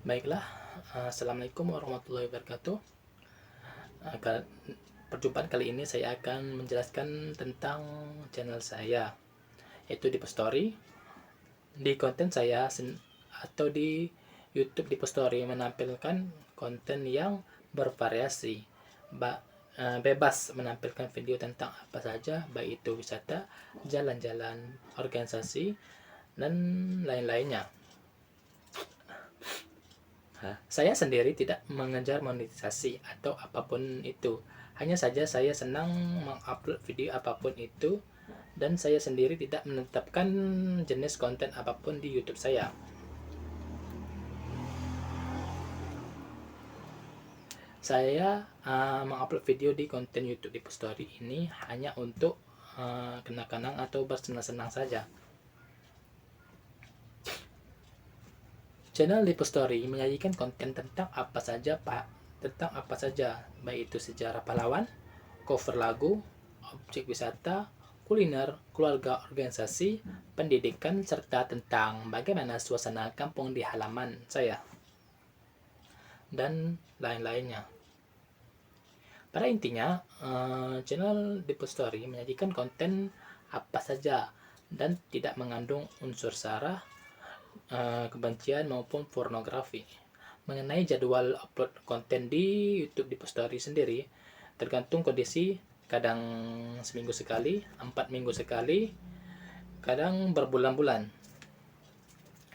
Baiklah, Assalamualaikum warahmatullahi wabarakatuh. Perjumpaan kali ini saya akan menjelaskan tentang channel saya, yaitu Dipostory. Di konten saya atau di YouTube Dipostory menampilkan konten yang bervariasi, bebas menampilkan video tentang apa saja, baik itu wisata, jalan-jalan, organisasi, dan lain-lainnya. Saya sendiri tidak mengejar monetisasi atau apapun itu. Hanya saja saya senang mengupload video apapun itu, dan saya sendiri tidak menetapkan jenis konten apapun di YouTube saya. Saya mengupload video di konten YouTube Dipostory ini hanya untuk kenang-kenang atau bersenang-senang saja. Channel Dipostory menyajikan konten tentang apa saja, baik itu sejarah pahlawan, cover lagu, objek wisata, kuliner, keluarga, organisasi, pendidikan, serta tentang bagaimana suasana kampung di halaman saya, dan lain-lainnya. Pada intinya, channel Dipostory menyajikan konten apa saja dan tidak mengandung unsur sara, kebencian maupun pornografi. Mengenai jadwal upload konten di YouTube Dipostory sendiri, tergantung kondisi, kadang seminggu sekali, 4 minggu sekali, kadang berbulan-bulan.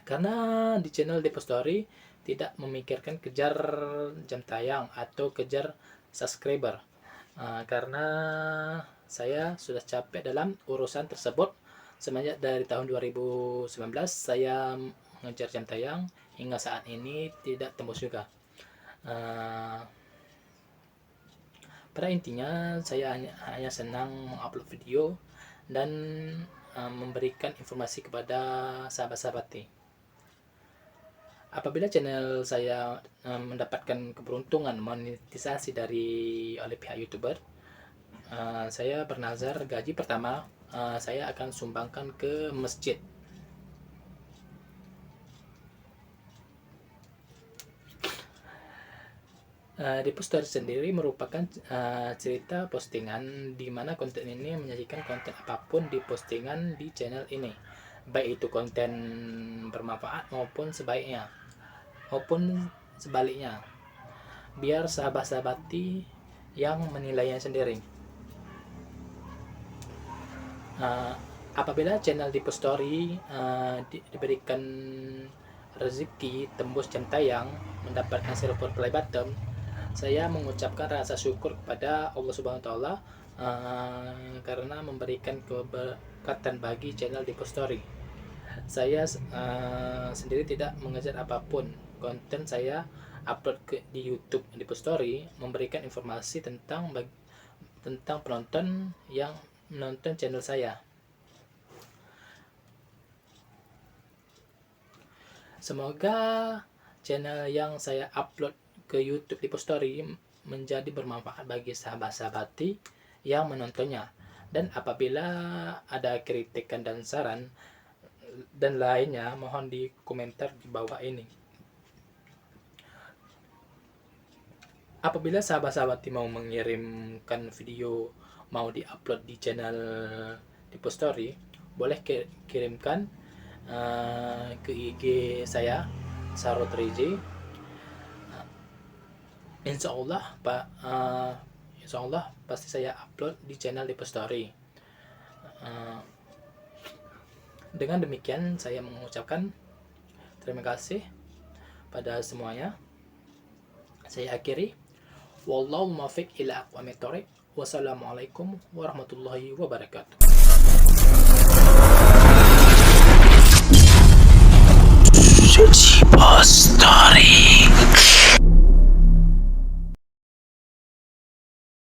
Karena di channel Dipostory tidak memikirkan kejar jam tayang atau kejar subscriber, karena saya sudah capek dalam urusan tersebut. Semenjak dari tahun 2019 saya mengejar jam tayang, hingga saat ini tidak tembus juga. Pada intinya saya hanya senang mengupload video dan memberikan informasi kepada sahabat-sahabat. Apabila channel saya mendapatkan keberuntungan monetisasi oleh pihak YouTuber, saya bernazar gaji pertama saya akan sumbangkan ke masjid. Dipostory sendiri merupakan cerita postingan di mana konten ini menyajikan konten apapun di postingan di channel ini, baik itu konten bermanfaat maupun sebaliknya, biar sahabat-sahabati yang menilainya sendiri. Apabila channel Dipostory diberikan rezeki tembus jam tayang, mendapatkan silver play button, saya mengucapkan rasa syukur kepada Allah Subhanahu wa Ta'ala karena memberikan keberkatan bagi channel Dipostory. Saya sendiri tidak mengejar apapun. Konten saya upload di YouTube Dipostory memberikan informasi tentang penonton yang menonton channel saya. Semoga channel yang saya upload ke YouTube Dipostory menjadi bermanfaat bagi sahabat-sahabati yang menontonnya. Dan apabila ada kritikan dan saran dan lainnya, mohon di komentar di bawah ini. Apabila sahabat-sahabati mau mengirimkan video, mau diupload di channel Dipostory, boleh kirimkan ke IG saya, Sarot Riji. Insya Allah pasti saya upload di channel Dipostory. Dengan demikian saya mengucapkan terima kasih pada semuanya. Saya akhiri. Wallahu muwaffiq ila aqwamit thoriq. Wassalamualaikum warahmatullahi wabarakatuh. Bos.